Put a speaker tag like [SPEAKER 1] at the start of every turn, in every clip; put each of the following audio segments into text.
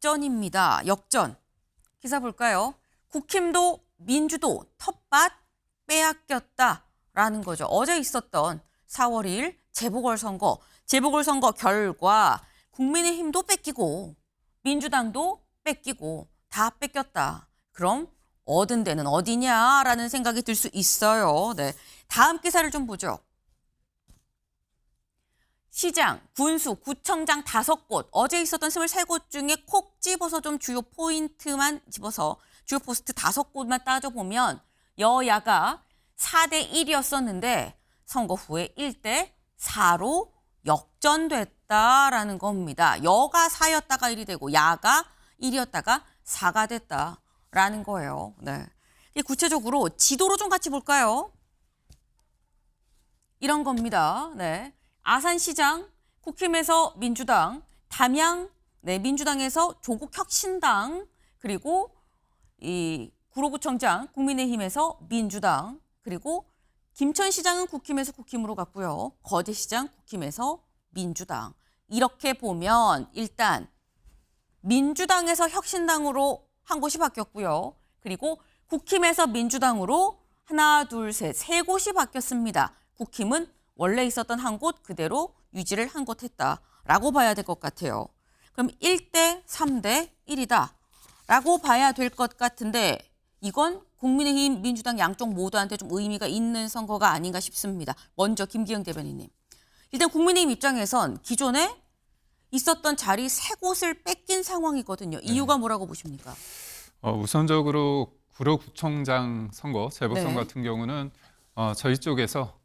[SPEAKER 1] 역전입니다. 역전. 기사 볼까요? 국힘도 민주도 텃밭 빼앗겼다라는 거죠. 어제 있었던 4월 2일 재보궐선거 결과 국민의힘도 뺏기고 민주당도 뺏기고 다 뺏겼다. 그럼 얻은 데는 어디냐라는 생각이 들 수 있어요. 네, 다음 기사를 좀 보죠. 시장, 군수, 구청장 5곳, 어제 있었던 23곳 중에 콕 집어서 좀 주요 포인트만 집어서 주요 포스트 5곳만 따져보면 여야가 4대 1이었었는데 선거 후에 1대 4로 역전됐다라는 겁니다. 여가 4였다가 1이 되고 야가 1이었다가 4가 됐다라는 거예요. 네. 구체적으로 지도로 좀 같이 볼까요? 이런 겁니다. 네. 아산시장, 국힘에서 민주당, 담양, 민주당에서 조국혁신당, 그리고 이 구로구청장, 국민의힘에서 민주당, 그리고 김천시장은 국힘에서 국힘으로 갔고요. 거제시장, 국힘에서 민주당. 이렇게 보면 일단 민주당에서 혁신당으로 한 곳이 바뀌었고요. 그리고 국힘에서 민주당으로 하나, 둘, 셋, 3곳이 바뀌었습니다. 국힘은 원래 있었던 한 곳 그대로 유지를 한 곳 했다라고 봐야 될 것 같아요. 그럼 1대 3대 1이다라고 봐야 될 것 같은데 이건 국민의힘, 민주당 양쪽 모두한테 좀 의미가 있는 선거가 아닌가 싶습니다. 먼저 김기영 대변인님. 일단 국민의힘 입장에선 기존에 있었던 자리 3곳을 뺏긴 상황이거든요. 이유가 뭐라고 보십니까?
[SPEAKER 2] 우선적으로 구로구청장 선거, 재보선
[SPEAKER 1] 네.
[SPEAKER 2] 같은 경우는 저희 쪽에서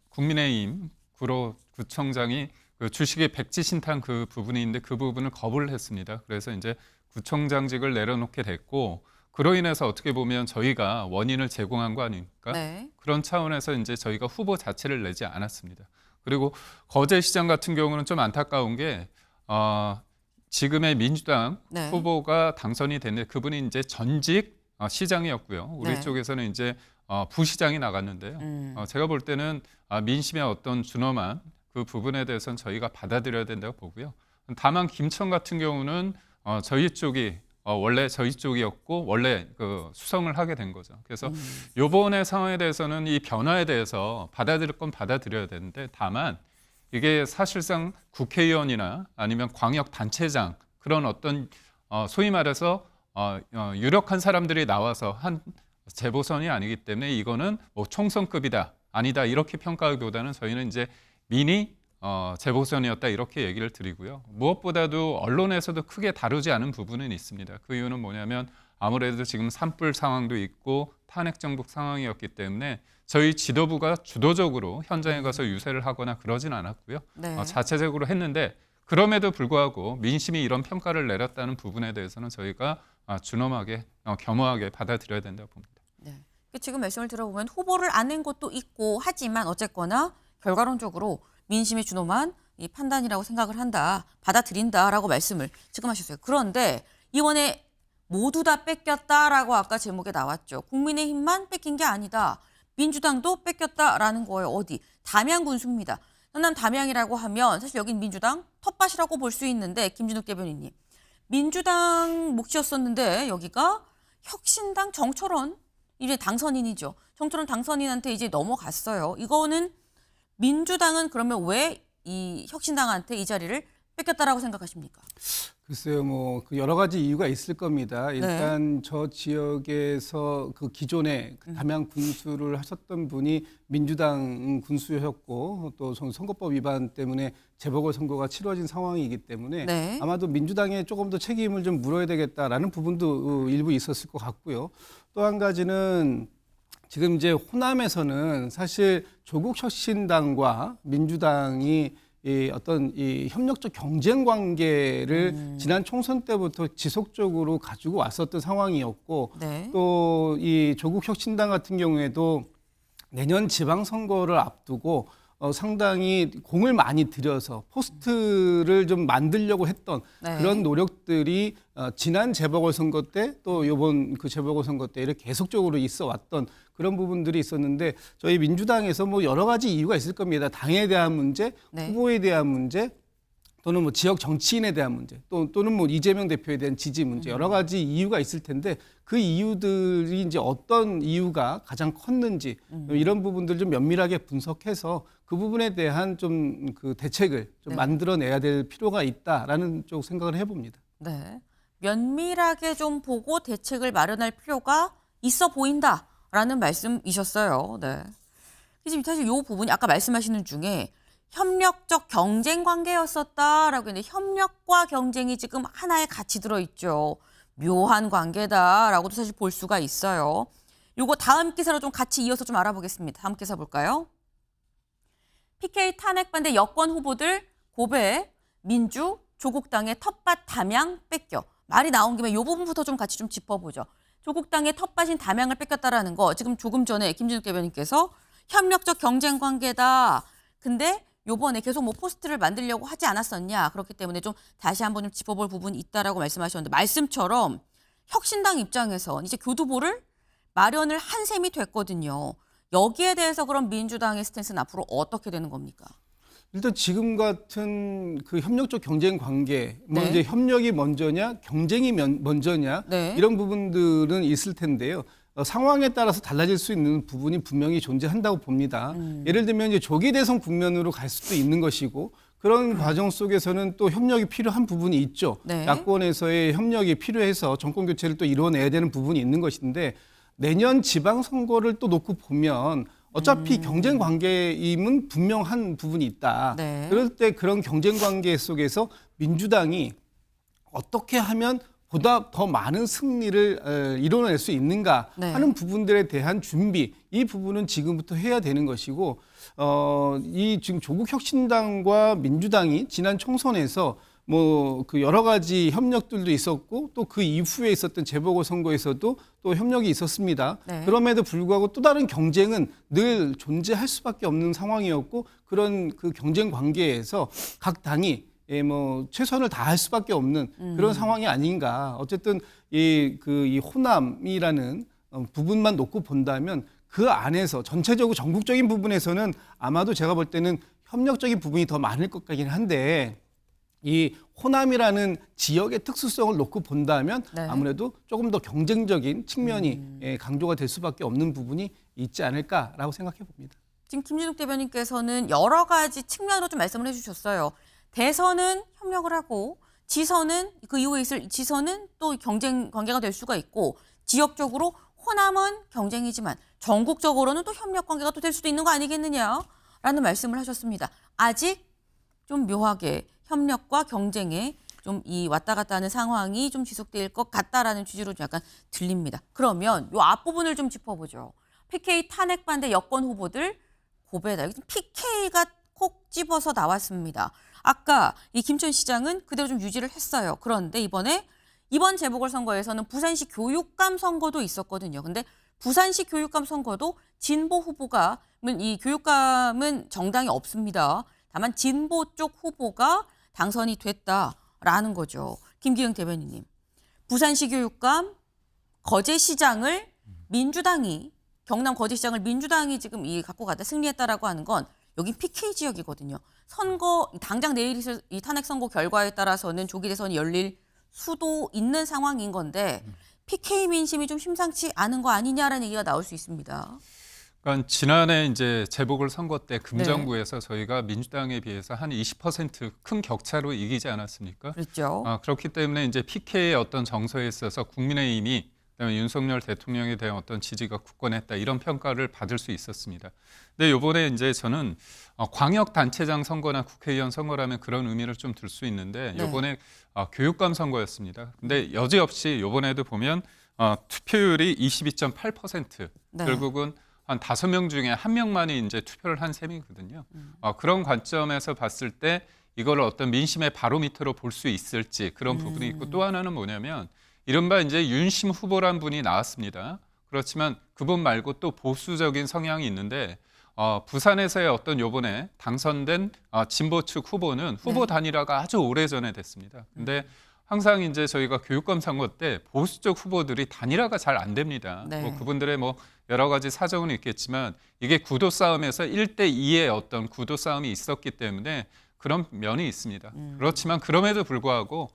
[SPEAKER 2] 국민의힘 구로구청장이 그 주식의 백지신탁 그 부분이 있는데 그 부분을 거부를 했습니다. 그래서 이제 구청장직을 내려놓게 됐고 그로 인해서 어떻게 보면 저희가 원인을 제공한 거 아닙니까?
[SPEAKER 1] 네.
[SPEAKER 2] 그런 차원에서 이제 저희가 후보 자체를 내지 않았습니다. 그리고 거제시장 같은 경우는 좀 안타까운 게 지금의 민주당
[SPEAKER 1] 네.
[SPEAKER 2] 후보가 당선이 됐는데 그분이 이제 전직 시장이었고요. 우리
[SPEAKER 1] 네.
[SPEAKER 2] 쪽에서는 이제 부시장이 나갔는데요. 제가 볼 때는 민심의 어떤 준엄한 그 부분에 대해서는 저희가 받아들여야 된다고 보고요. 다만 김천 같은 경우는 저희 쪽이 원래 저희 쪽이었고 원래 그 수성을 하게 된 거죠. 그래서 이번의 상황에 대해서는 이 변화에 대해서 받아들일 건 받아들여야 되는데 다만 이게 사실상 국회의원이나 아니면 광역단체장 그런 어떤 소위 말해서 유력한 사람들이 나와서 한 재보선이 아니기 때문에 이거는 뭐 총선급이다 아니다 이렇게 평가하기보다는 저희는 이제 미니 재보선이었다 이렇게 얘기를 드리고요. 무엇보다도 언론에서도 크게 다루지 않은 부분은 있습니다. 그 이유는 뭐냐면 아무래도 지금 산불 상황도 있고 탄핵 정국 상황이었기 때문에 저희 지도부가 주도적으로 현장에 가서 유세를 하거나 그러진 않았고요.
[SPEAKER 1] 네.
[SPEAKER 2] 자체적으로 했는데 그럼에도 불구하고 민심이 이런 평가를 내렸다는 부분에 대해서는 저희가 준엄하게 겸허하게 받아들여야 된다고 봅니다.
[SPEAKER 1] 네. 지금 말씀을 들어보면 후보를 안 낸 것도 있고 하지만 어쨌거나 결과론적으로 민심이 준엄한 이 판단이라고 생각을 한다, 받아들인다라고 말씀을 지금 하셨어요. 그런데 이번에 모두 다 뺏겼다라고 아까 제목에 나왔죠. 국민의힘만 뺏긴 게 아니다. 민주당도 뺏겼다라는 거예요. 어디? 담양 군수입니다. 전남 담양이라고 하면 사실 여긴 민주당 텃밭이라고 볼 수 있는데 김진욱 대변인님. 민주당 몫이었었는데 여기가 혁신당 정철원 이제 당선인이죠. 정철원 당선인한테 이제 넘어갔어요. 이거는 민주당은 그러면 왜 이 혁신당한테 이 자리를 뺏겼다라고 생각하십니까?
[SPEAKER 3] 글쎄요, 뭐 여러 가지 이유가 있을 겁니다. 일단 저 지역에서 그 기존에 담양 군수를 하셨던 분이 민주당 군수였고 또 선거법 위반 때문에 재보궐선거가 치러진 상황이기 때문에
[SPEAKER 1] 네.
[SPEAKER 3] 아마도 민주당에 조금 더 책임을 좀 물어야 되겠다라는 부분도 일부 있었을 것 같고요. 또 한 가지는 지금 이제 호남에서는 사실 조국혁신당과 민주당이 이 어떤 이 협력적 경쟁 관계를 지난 총선 때부터 지속적으로 가지고 왔었던 상황이었고
[SPEAKER 1] 네.
[SPEAKER 3] 또 이 조국혁신당 같은 경우에도 내년 지방선거를 앞두고 상당히 공을 많이 들여서 포스트를 좀 만들려고 했던
[SPEAKER 1] 네.
[SPEAKER 3] 그런 노력들이 지난 재보궐선거 때 또 이번 그 재보궐선거 때 이렇게 계속적으로 있어 왔던 그런 부분들이 있었는데 저희 민주당에서 뭐 여러 가지 이유가 있을 겁니다. 당에 대한 문제,
[SPEAKER 1] 네.
[SPEAKER 3] 후보에 대한 문제, 또는 뭐 지역 정치인에 대한 문제, 또는 뭐 이재명 대표에 대한 지지 문제, 여러 가지 이유가 있을 텐데 그 이유들이 이제 어떤 이유가 가장 컸는지 이런 부분들 좀 면밀하게 분석해서 그 부분에 대한 좀 그 대책을 좀
[SPEAKER 1] 네.
[SPEAKER 3] 만들어내야 될 필요가 있다라는 쪽 생각을 해봅니다.
[SPEAKER 1] 네. 면밀하게 좀 보고 대책을 마련할 필요가 있어 보인다라는 말씀이셨어요. 네. 지금 사실 이 부분이 아까 말씀하시는 중에 협력적 경쟁 관계였었다라고 했는데 협력과 경쟁이 지금 하나에 같이 들어있죠. 묘한 관계다라고도 사실 볼 수가 있어요. 요거 다음 기사로 좀 같이 이어서 좀 알아보겠습니다. 다음 기사 볼까요? PK 탄핵 반대 여권 후보들 고배, 민주, 조국당의 텃밭 담양 뺏겨. 말이 나온 김에 이 부분부터 좀 같이 좀 짚어보죠. 조국당의 텃밭인 담양을 뺏겼다라는 거 지금 조금 전에 김진욱 대변인께서 협력적 경쟁 관계다. 근데 요번에 계속 뭐 포스트를 만들려고 하지 않았었냐. 그렇기 때문에 좀 다시 한번 좀 짚어볼 부분이 있다라고 말씀하셨는데 말씀처럼 혁신당 입장에서 이제 교두보를 마련을 한 셈이 됐거든요. 여기에 대해서 그럼 민주당의 스탠스는 앞으로 어떻게 되는 겁니까?
[SPEAKER 3] 일단 지금 같은 그 협력적 경쟁 관계, 뭐
[SPEAKER 1] 네.
[SPEAKER 3] 이제 협력이 먼저냐, 경쟁이 먼저냐
[SPEAKER 1] 네.
[SPEAKER 3] 이런 부분들은 있을 텐데요. 상황에 따라서 달라질 수 있는 부분이 분명히 존재한다고 봅니다. 예를 들면 이제 조기 대선 국면으로 갈 수도 있는 것이고 그런 과정 속에서는 또 협력이 필요한 부분이 있죠.
[SPEAKER 1] 네.
[SPEAKER 3] 야권에서의 협력이 필요해서 정권 교체를 또 이뤄내야 되는 부분이 있는 것인데 내년 지방선거를 또 놓고 보면 어차피 경쟁 관계임은 분명한 부분이 있다.
[SPEAKER 1] 네.
[SPEAKER 3] 그럴 때 그런 경쟁 관계 속에서 민주당이 어떻게 하면 보다 더 많은 승리를 이뤄낼 수 있는가
[SPEAKER 1] 네.
[SPEAKER 3] 하는 부분들에 대한 준비, 이 부분은 지금부터 해야 되는 것이고, 이 지금 조국 혁신당과 민주당이 지난 총선에서 뭐 그 여러 가지 협력들도 있었고 또 그 이후에 있었던 재보궐선거에서도 또 협력이 있었습니다.
[SPEAKER 1] 네.
[SPEAKER 3] 그럼에도 불구하고 또 다른 경쟁은 늘 존재할 수밖에 없는 상황이었고 그런 그 경쟁 관계에서 각 당이 뭐 최선을 다할 수밖에 없는 그런 상황이 아닌가. 어쨌든 이 호남이라는 부분만 놓고 본다면 그 안에서 전체적으로 전국적인 부분에서는 아마도 제가 볼 때는 협력적인 부분이 더 많을 것 같긴 한데 이 호남이라는 지역의 특수성을 놓고 본다면
[SPEAKER 1] 네.
[SPEAKER 3] 아무래도 조금 더 경쟁적인 측면이 강조가 될 수밖에 없는 부분이 있지 않을까라고 생각해 봅니다.
[SPEAKER 1] 지금 김진욱 대변인께서는 여러 가지 측면으로 좀 말씀을 해주셨어요. 대선은 협력을 하고 지선은 그 이후에 있을 지선은 또 경쟁 관계가 될 수가 있고 지역적으로 호남은 경쟁이지만 전국적으로는 또 협력 관계가 또 될 수도 있는 거 아니겠느냐라는 말씀을 하셨습니다. 아직 좀 묘하게 협력과 경쟁에 좀 이 왔다 갔다 하는 상황이 좀 지속될 것 같다라는 취지로 좀 약간 들립니다. 그러면 이 앞부분을 좀 짚어보죠. PK 탄핵 반대 여권 후보들 고배다. 여기 PK가 콕 집어서 나왔습니다. 아까 이 김천 시장은 그대로 좀 유지를 했어요. 그런데 이번 재보궐선거에서는 부산시 교육감 선거도 있었거든요. 근데 부산시 교육감 선거도 진보 후보가 이 교육감은 정당이 없습니다. 다만 진보 쪽 후보가 당선이 됐다라는 거죠. 김기영 대변인님. 부산시 교육감 거제시장을 민주당이 경남 거제시장을 민주당이 지금 갖고 가다 승리했다라고 하는 건 여기 PK 지역이거든요. 선거 당장 내일 있을 이 탄핵 선거 결과에 따라서는 조기 대선이 열릴 수도 있는 상황인 건데 PK 민심이 좀 심상치 않은 거 아니냐라는 얘기가 나올 수 있습니다.
[SPEAKER 2] 그러니까 지난해 이제 재보궐선거 때 금정구에서 저희가 민주당에 비해서 한 20% 큰 격차로 이기지 않았습니까?
[SPEAKER 1] 그렇죠.
[SPEAKER 2] 그렇기 때문에 이제 PK의 어떤 정서에 있어서 국민의힘이 그다음에 윤석열 대통령에 대한 어떤 지지가 굳건했다 이런 평가를 받을 수 있었습니다. 근데 이번에 이제 저는 광역 단체장 선거나 국회의원 선거라면 그런 의미를 좀 들 수 있는데
[SPEAKER 1] 네.
[SPEAKER 2] 이번에 교육감 선거였습니다. 근데 여지없이 이번에도 보면 투표율이 22.8%
[SPEAKER 1] 네.
[SPEAKER 2] 결국은 한 5명 중에 1명만이 이제 투표를 한 셈이거든요. 그런 관점에서 봤을 때 이걸 어떤 민심의 바로미터로 볼 수 있을지 그런 부분이 있고 또 하나는 뭐냐면 이른바 이제 윤심 후보란 분이 나왔습니다. 그렇지만 그분 말고 또 보수적인 성향이 있는데 부산에서의 어떤 요번에 당선된 진보 측 후보는 후보 단일화가 아주 오래전에 됐습니다. 근데 항상 이제 저희가 교육감 선거 때 보수 쪽 후보들이 단일화가 잘 안 됩니다.
[SPEAKER 1] 네.
[SPEAKER 2] 뭐 그분들의 뭐 여러 가지 사정은 있겠지만 이게 구도 싸움에서 1대2의 어떤 구도 싸움이 있었기 때문에 그런 면이 있습니다. 그렇지만 그럼에도 불구하고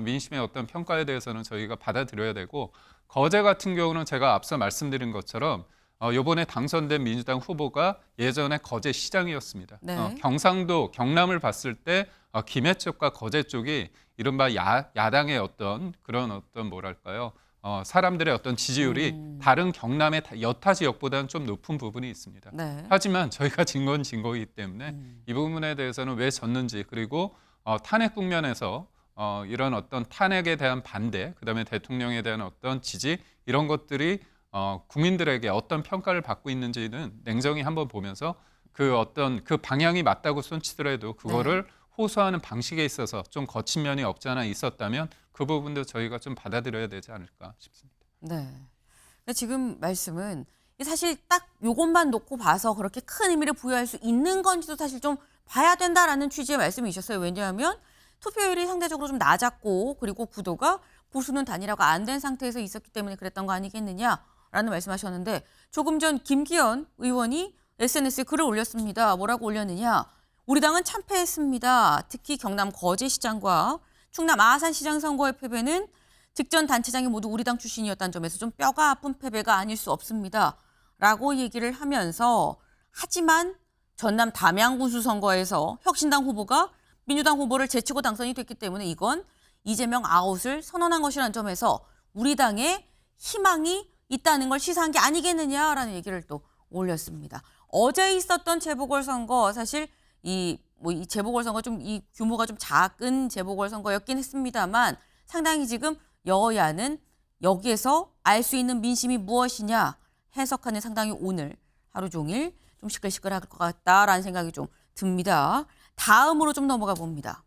[SPEAKER 2] 민심의 어떤 평가에 대해서는 저희가 받아들여야 되고 거제 같은 경우는 제가 앞서 말씀드린 것처럼 이번에 당선된 민주당 후보가 예전에 거제 시장이었습니다.
[SPEAKER 1] 네.
[SPEAKER 2] 경상도, 경남을 봤을 때 김해 쪽과 거제 쪽이 이른바 야당의 어떤 그런 어떤 뭐랄까요? 사람들의 어떤 지지율이 다른 경남의 여타 지역보다는 좀 높은 부분이 있습니다.
[SPEAKER 1] 네.
[SPEAKER 2] 하지만 저희가 진 건 진 거이기 때문에 이 부분에 대해서는 왜 졌는지 그리고 탄핵 국면에서 이런 어떤 탄핵에 대한 반대, 그다음에 대통령에 대한 어떤 지지 이런 것들이 국민들에게 어떤 평가를 받고 있는지는 냉정히 한번 보면서 그 어떤 그 방향이 맞다고 손치더라도 그거를 호소하는 방식에 있어서 좀 거친 면이 없지 않아 있었다면 그 부분도 저희가 좀 받아들여야 되지 않을까 싶습니다.
[SPEAKER 1] 네. 근데 지금 말씀은 사실 딱 요것만 놓고 봐서 그렇게 큰 의미를 부여할 수 있는 건지도 사실 좀 봐야 된다라는 취지의 말씀이셨어요. 왜냐하면 투표율이 상대적으로 좀 낮았고 그리고 구도가 보수는 단일화가 안 된 상태에서 있었기 때문에 그랬던 거 아니겠느냐라는 말씀하셨는데 조금 전 김기현 의원이 SNS에 글을 올렸습니다. 뭐라고 올렸느냐. 우리 당은 참패했습니다. 특히 경남 거제시장과 충남 아산시장 선거의 패배는 득전 단체장이 모두 우리 당 출신이었다는 점에서 좀 뼈가 아픈 패배가 아닐 수 없습니다. 라고 얘기를 하면서 하지만 전남 담양군수 선거에서 혁신당 후보가 민주당 후보를 제치고 당선이 됐기 때문에 이건 이재명 아웃을 선언한 것이라는 점에서 우리 당에 희망이 있다는 걸 시사한 게 아니겠느냐라는 얘기를 또 올렸습니다. 어제 있었던 재보궐선거 사실 이 재보궐선거 좀 이 규모가 좀 작은 재보궐선거였긴 했습니다만 상당히 지금 여야는 여기에서 알 수 있는 민심이 무엇이냐 해석하는 상당히 오늘 하루 종일 좀 시끌시끌할 것 같다라는 생각이 좀 듭니다. 다음으로 좀 넘어가 봅니다.